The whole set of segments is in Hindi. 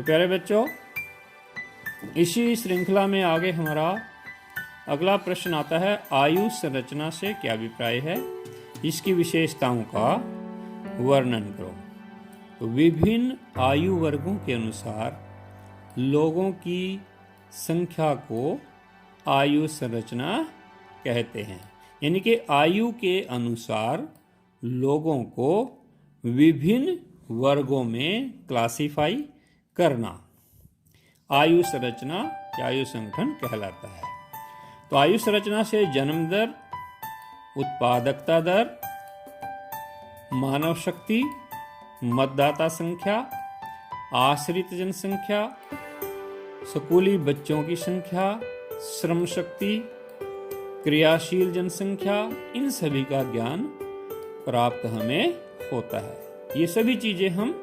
तो प्यारे बच्चों, इसी श्रृंखला में आगे हमारा अगला प्रश्न आता है, आयु संरचना से क्या अभिप्राय है, इसकी विशेषताओं का वर्णन करो। तो विभिन्न आयु वर्गों के अनुसार लोगों की संख्या को आयु संरचना कहते हैं। यानी कि आयु के अनुसार लोगों को विभिन्न वर्गों में क्लासिफाई करना आयु संरचना या आयु संगठन कहलाता है। तो आयु संरचना से जन्म दर, उत्पादकता दर, मानव शक्ति, मतदाता संख्या, आश्रित जनसंख्या, स्कूली बच्चों की संख्या, श्रम शक्ति, क्रियाशील जनसंख्या, इन सभी का ज्ञान प्राप्त हमें होता है। ये सभी चीजें हम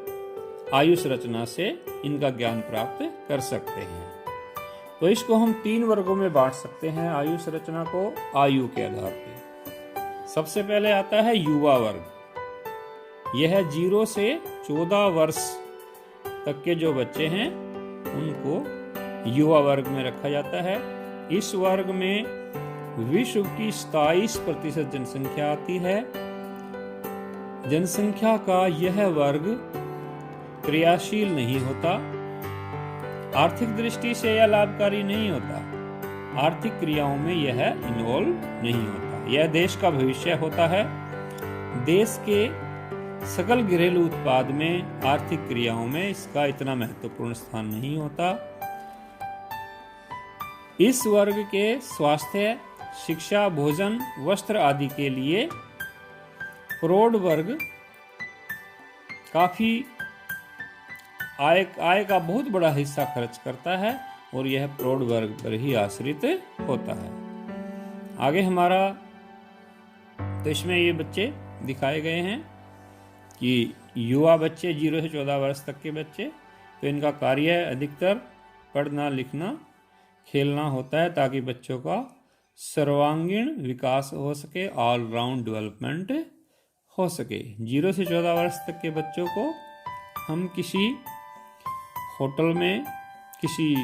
आयु संरचना से इनका ज्ञान प्राप्त कर सकते हैं। तो इसको हम 3 वर्गों में बांट सकते हैं आयु संरचना को आयु के आधार पे। सबसे पहले आता है युवा वर्ग। यह 0 से 14 वर्ष तक के जो बच्चे हैं उनको युवा वर्ग में रखा जाता है। इस वर्ग में विश्व की 27% जनसंख्या आती है। जनसंख्या का यह वर्ग क्रियाशील नहीं होता, आर्थिक दृष्टि से यह लाभकारी नहीं होता, आर्थिक क्रियाओं में यह इन्वॉल्व नहीं होता। यह देश का भविष्य होता है। देश के सकल घरेलू उत्पाद में आर्थिक क्रियाओं में इसका इतना महत्वपूर्ण स्थान नहीं होता। इस वर्ग के स्वास्थ्य, शिक्षा, भोजन, वस्त्र आदि के लिए प्रौढ़ वर्ग काफी आय का बहुत बड़ा हिस्सा खर्च करता है और यह प्रौढ़ वर्ग पर ही आश्रित होता है। आगे हमारा, तो इसमें ये बच्चे दिखाए गए हैं कि युवा बच्चे 0 से 14 वर्ष तक के बच्चे, तो इनका कार्य अधिकतर पढ़ना, लिखना, खेलना होता है ताकि बच्चों का सर्वांगीण विकास हो सके, ऑलराउंड डेवलपमेंट हो सके। 0 से 14 वर्ष तक के बच्चों को हम किसी होटल में, किसी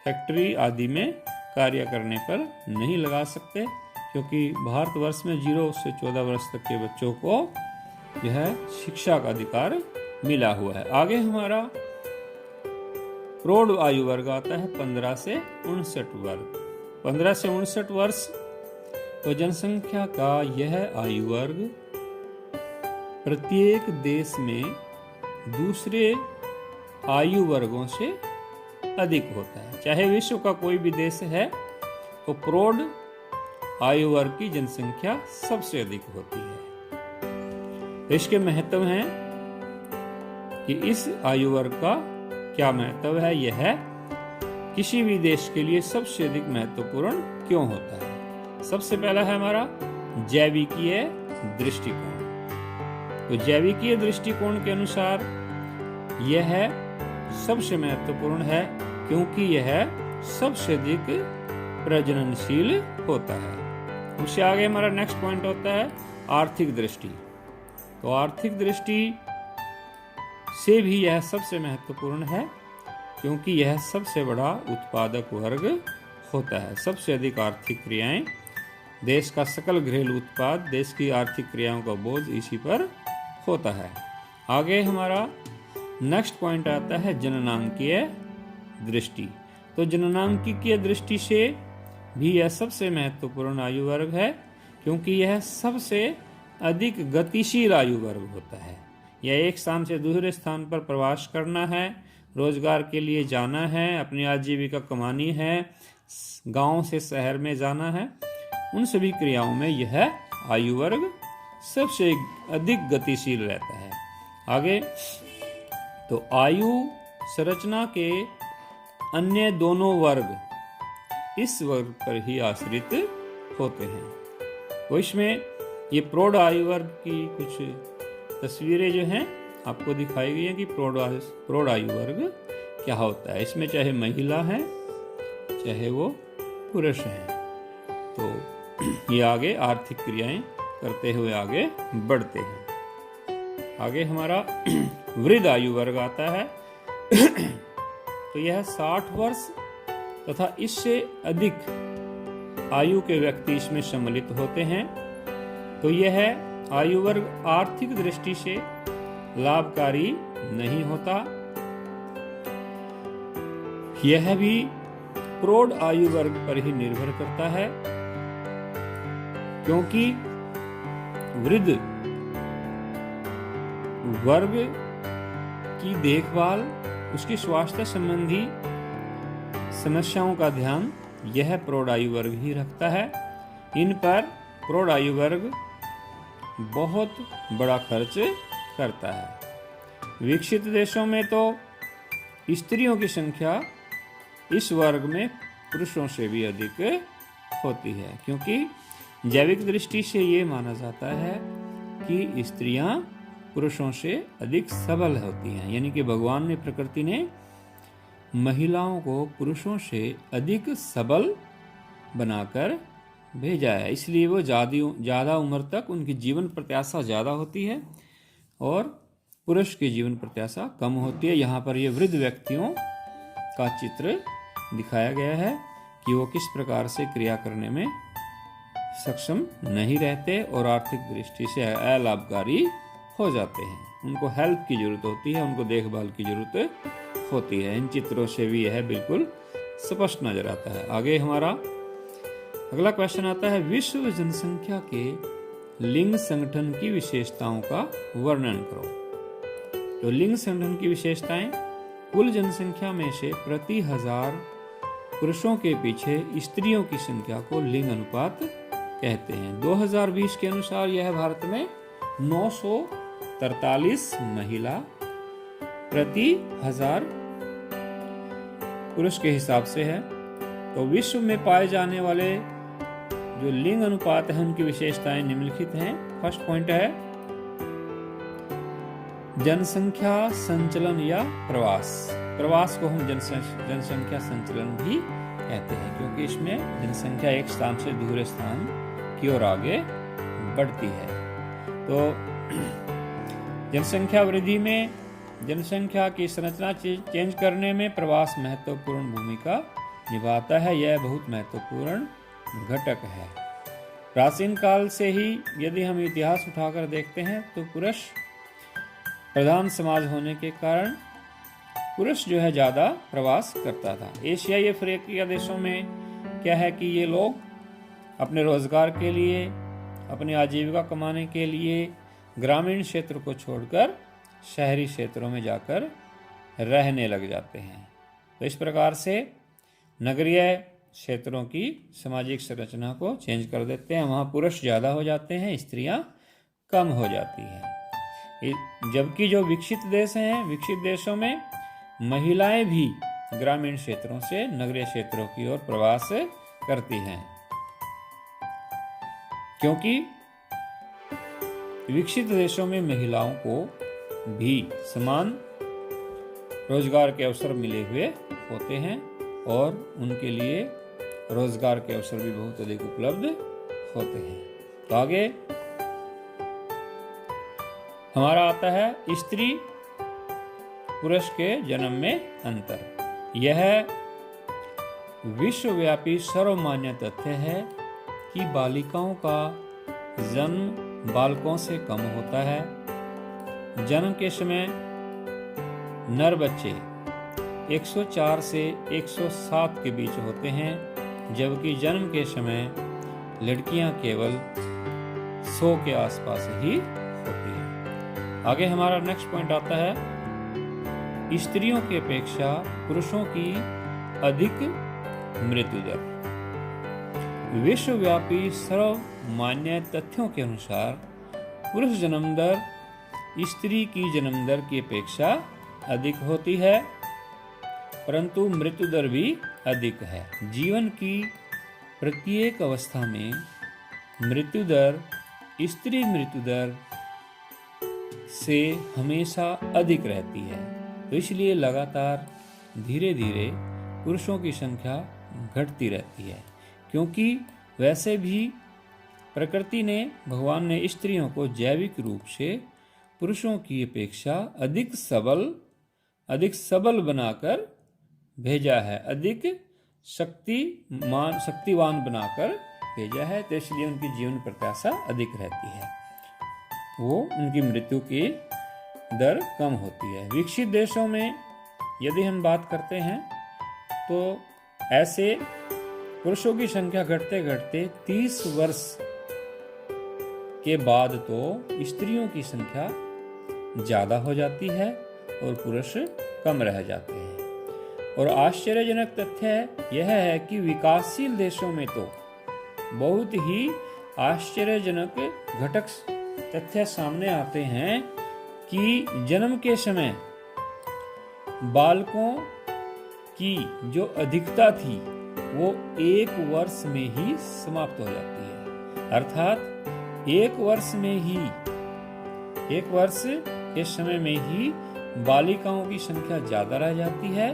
फैक्ट्री आदि में कार्य करने पर नहीं लगा सकते, क्योंकि भारतवर्ष में 0 से 14 वर्ष तक के बच्चों को यह शिक्षा का अधिकार मिला हुआ है। आगे हमारा प्रौढ़ आयु वर्ग आता है 15 से 59 वर्ग। 15 से 59 वर्ष तो जनसंख्या का यह आयु वर्ग प्रत्येक देश में दूसरे आयु वर्गों से अधिक होता है। चाहे विश्व का कोई भी देश है तो प्रौढ़ आयु वर्ग की जनसंख्या सबसे अधिक होती है। तो इसके महत्व हैं कि इस आयु वर्ग का क्या महत्व है, यह किसी भी देश के लिए सबसे अधिक महत्वपूर्ण क्यों होता है। सबसे पहला है हमारा जैविकीय दृष्टिकोण। तो जैविकीय दृष्टिकोण के अनुसार यह सबसे महत्वपूर्ण है क्योंकि यह सबसे अधिक प्रजननशील होता है। उससे आगे हमारा नेक्स्ट पॉइंट होता है आर्थिक दृष्टि। तो आर्थिक दृष्टि से भी यह सबसे महत्वपूर्ण है क्योंकि यह सबसे बड़ा उत्पादक वर्ग होता है। सबसे अधिक आर्थिक क्रियाएं, देश का सकल घरेलू उत्पाद, देश की आर्थिक क्रियाओं का बोझ इसी पर होता है। आगे हमारा नेक्स्ट पॉइंट आता है जननांकीय दृष्टि। तो जननांकीय दृष्टि से भी यह सबसे महत्वपूर्ण आयु वर्ग है क्योंकि यह सबसे अधिक गतिशील आयु वर्ग होता है। यह एक स्थान से दूसरे स्थान पर प्रवास करना है, रोजगार के लिए जाना है, अपनी आजीविका कमानी है, गांव से शहर में जाना है, उन सभी क्रियाओं में यह आयु वर्ग सबसे अधिक गतिशील रहता है। आगे तो आयु संरचना के अन्य दोनों वर्ग इस वर्ग पर ही आश्रित होते हैं। तो इसमें ये प्रौढ़ आयु वर्ग की कुछ तस्वीरें जो हैं आपको दिखाई गई हैं कि प्रौढ़ आयु वर्ग क्या होता है। इसमें चाहे महिला है चाहे वो पुरुष हैं, तो ये आगे आर्थिक क्रियाएं करते हुए आगे बढ़ते हैं। आगे हमारा वृद्ध आयु वर्ग आता है। तो यह 60 वर्ष तथा इससे अधिक आयु के व्यक्ति इसमें सम्मिलित होते हैं। तो यह आयु वर्ग आर्थिक दृष्टि से लाभकारी नहीं होता। यह भी प्रौढ़ आयु वर्ग पर ही निर्भर करता है, क्योंकि वृद्ध वर्ग की देखभाल, उसकी स्वास्थ्य संबंधी समस्याओं का ध्यान यह प्रौढ़ आयु वर्ग ही रखता है। इन पर प्रौढ़ आयु वर्ग बहुत बड़ा खर्च करता है। विकसित देशों में तो स्त्रियों की संख्या इस वर्ग में पुरुषों से भी अधिक होती है, क्योंकि जैविक दृष्टि से ये माना जाता है कि स्त्रियां पुरुषों से अधिक सबल होती हैं। यानी कि भगवान ने, प्रकृति ने महिलाओं को पुरुषों से अधिक सबल बनाकर भेजा है, इसलिए वो ज़्यादा उम्र तक उनकी जीवन प्रत्याशा ज़्यादा होती है और पुरुष की जीवन प्रत्याशा कम होती है। यहाँ पर ये वृद्ध व्यक्तियों का चित्र दिखाया गया है कि वो किस प्रकार से क्रिया करने में सक्षम नहीं रहते और आर्थिक दृष्टि से अलाभकारी हो जाते हैं। उनको हेल्प की जरूरत होती है, उनको देखभाल की जरूरत होती है। इन चित्रों से भी यह बिल्कुल स्पष्ट नजर आता है। आगे हमारा अगला क्वेश्चन आता है, विश्व जनसंख्या के लिंग संगठन की विशेषताओं का वर्णन करो। तो लिंग संगठन की विशेषताएं, कुल जनसंख्या में से प्रति 1000 पुरुषों के पीछे स्त्रियों की संख्या को लिंग अनुपात कहते हैं। 2020 के अनुसार यह भारत में 943 महिला प्रति 1000 पुरुष के हिसाब से है। तो विश्व में पाए जाने वाले जो लिंग अनुपात है उनकी विशेषताएं निम्नलिखित हैं। फर्स्ट पॉइंट है जनसंख्या संचलन या प्रवास। प्रवास को हम जनसंख्या संचलन भी कहते हैं, क्योंकि इसमें जनसंख्या एक स्थान से दूसरे स्थान की ओर आगे बढ़ती है। तो जनसंख्या वृद्धि में जनसंख्या की संरचना चेंज करने में प्रवास महत्वपूर्ण भूमिका निभाता है। यह बहुत महत्वपूर्ण घटक है। प्राचीन काल से ही यदि हम इतिहास उठाकर देखते हैं तो पुरुष प्रधान समाज होने के कारण पुरुष जो है ज़्यादा प्रवास करता था। एशियाई अफ्रीकी देशों में क्या है कि ये लोग अपने रोजगार के लिए, अपनी आजीविका कमाने के लिए ग्रामीण क्षेत्र को छोड़कर शहरी क्षेत्रों में जाकर रहने लग जाते हैं। तो इस प्रकार से नगरीय क्षेत्रों की सामाजिक संरचना को चेंज कर देते हैं। वहाँ पुरुष ज़्यादा हो जाते हैं, स्त्रियाँ कम हो जाती हैं। जबकि जो विकसित देश हैं, विकसित देशों में महिलाएं भी ग्रामीण क्षेत्रों से नगरीय क्षेत्रों की ओर प्रवास करती हैं, क्योंकि विकसित देशों में महिलाओं को भी समान रोजगार के अवसर मिले हुए होते हैं और उनके लिए रोजगार के अवसर भी बहुत अधिक उपलब्ध होते हैं। तो आगे हमारा आता है स्त्री पुरुष के जन्म में अंतर। यह विश्वव्यापी सर्वमान्य तथ्य है कि बालिकाओं का जन्म बालकों से कम होता है। जन्म के समय नर बच्चे 104 से 107 के बीच होते हैं, जबकि जन्म के समय लड़कियां केवल 100 के आसपास ही होती हैं। आगे हमारा नेक्स्ट पॉइंट आता है स्त्रियों की अपेक्षा पुरुषों की अधिक मृत्यु दर। विश्वव्यापी सर्वमान्य तथ्यों के अनुसार पुरुष जन्म दर स्त्री की जन्म दर की अपेक्षा अधिक होती है, परंतु मृत्यु दर भी अधिक है। जीवन की प्रत्येक अवस्था में मृत्यु दर स्त्री मृत्यु दर से हमेशा अधिक रहती है। तो इसलिए लगातार धीरे धीरे पुरुषों की संख्या घटती रहती है, क्योंकि वैसे भी प्रकृति ने, भगवान ने स्त्रियों को जैविक रूप से पुरुषों की अपेक्षा अधिक सबल बनाकर भेजा है, अधिक शक्तिवान बनाकर भेजा है, तो इसलिए उनकी जीवन प्रत्याशा अधिक रहती है, वो उनकी मृत्यु की दर कम होती है। विकसित देशों में यदि हम बात करते हैं तो ऐसे पुरुषों की संख्या घटते घटते 30 वर्ष के बाद तो स्त्रियों की संख्या ज़्यादा हो जाती है और पुरुष कम रह जाते हैं। और आश्चर्यजनक तथ्य यह है कि विकासशील देशों में तो बहुत ही आश्चर्यजनक घटक तथ्य सामने आते हैं कि जन्म के समय बालकों की जो अधिकता थी वो 1 वर्ष में ही समाप्त हो जाती है। अर्थात 1 वर्ष के समय में ही बालिकाओं की संख्या ज्यादा रह जाती है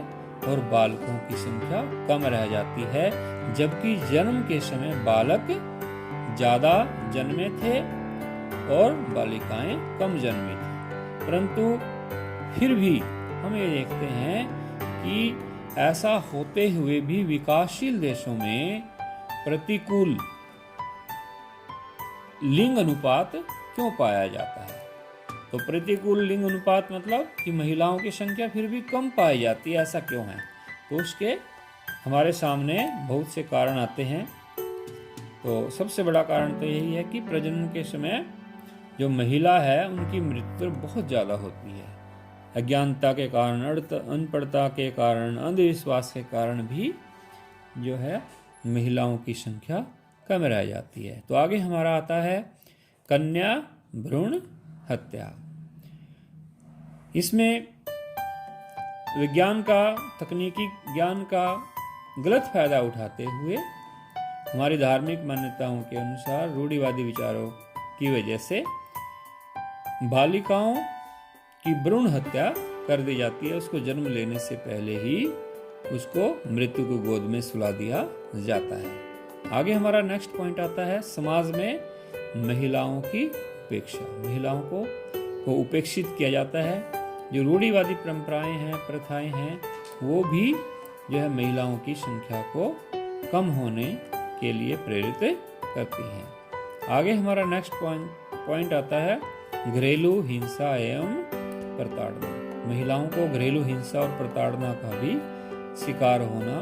और बालकों की संख्या कम रह जाती है, जबकि जन्म के समय बालक ज्यादा जन्मे थे और बालिकाएं कम जन्मी थी। परंतु फिर भी हम ये देखते हैं कि ऐसा होते हुए भी विकासशील देशों में प्रतिकूल लिंग अनुपात क्यों पाया जाता है? तो प्रतिकूल लिंग अनुपात मतलब कि महिलाओं की संख्या फिर भी कम पाई जाती है, ऐसा क्यों है? तो उसके हमारे सामने बहुत से कारण आते हैं। तो सबसे बड़ा कारण तो यही है कि प्रजनन के समय जो महिला है उनकी मृत्यु बहुत ज़्यादा होती है। अज्ञानता के कारण, अनपढ़ता के कारण, अंधविश्वास के कारण भी जो है महिलाओं की संख्या कम रह जाती है। तो आगे हमारा आता है कन्या भ्रूण हत्या। इसमें विज्ञान का, तकनीकी ज्ञान का गलत फायदा उठाते हुए हमारी धार्मिक मान्यताओं के अनुसार रूढ़िवादी विचारों की वजह से बालिकाओं की भ्रूण हत्या कर दी जाती है। उसको जन्म लेने से पहले ही उसको मृत्यु को गोद में सुला दिया जाता है। आगे हमारा नेक्स्ट पॉइंट आता है समाज में महिलाओं की उपेक्षा। महिलाओं को उपेक्षित किया जाता है। जो रूढ़िवादी परंपराएं हैं, प्रथाएं हैं, वो भी जो है महिलाओं की संख्या को कम होने के लिए प्रेरित करती हैं। आगे हमारा नेक्स्ट पॉइंट आता है घरेलू हिंसा एवं प्रताड़ना। महिलाओं को घरेलू हिंसा और प्रताड़ना का भी शिकार होना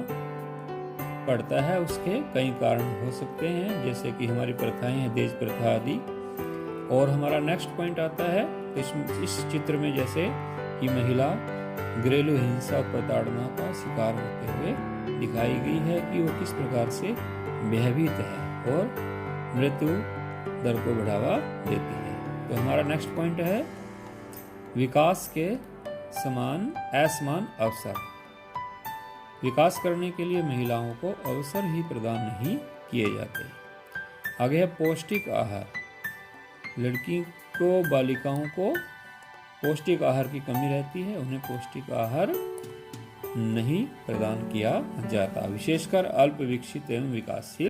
पड़ता है। उसके कई कारण हो सकते हैं, जैसे कि हमारी प्रथाएं हैं, दहेज प्रथा आदि। और हमारा नेक्स्ट पॉइंट आता है इस चित्र में जैसे कि महिला घरेलू हिंसा और प्रताड़ना का शिकार होते हुए दिखाई गई है कि वो किस प्रकार से भयभीत है और मृत्यु दर को बढ़ावा देती है। तो हमारा नेक्स्ट पॉइंट है विकास के असमान अवसर। विकास करने के लिए महिलाओं को अवसर ही प्रदान नहीं किए जाते। आगे है पौष्टिक आहार। लड़की को, बालिकाओं को पौष्टिक आहार की कमी रहती है, उन्हें पौष्टिक आहार नहीं प्रदान किया जाता, विशेषकर अल्प विकसित एवं विकासशील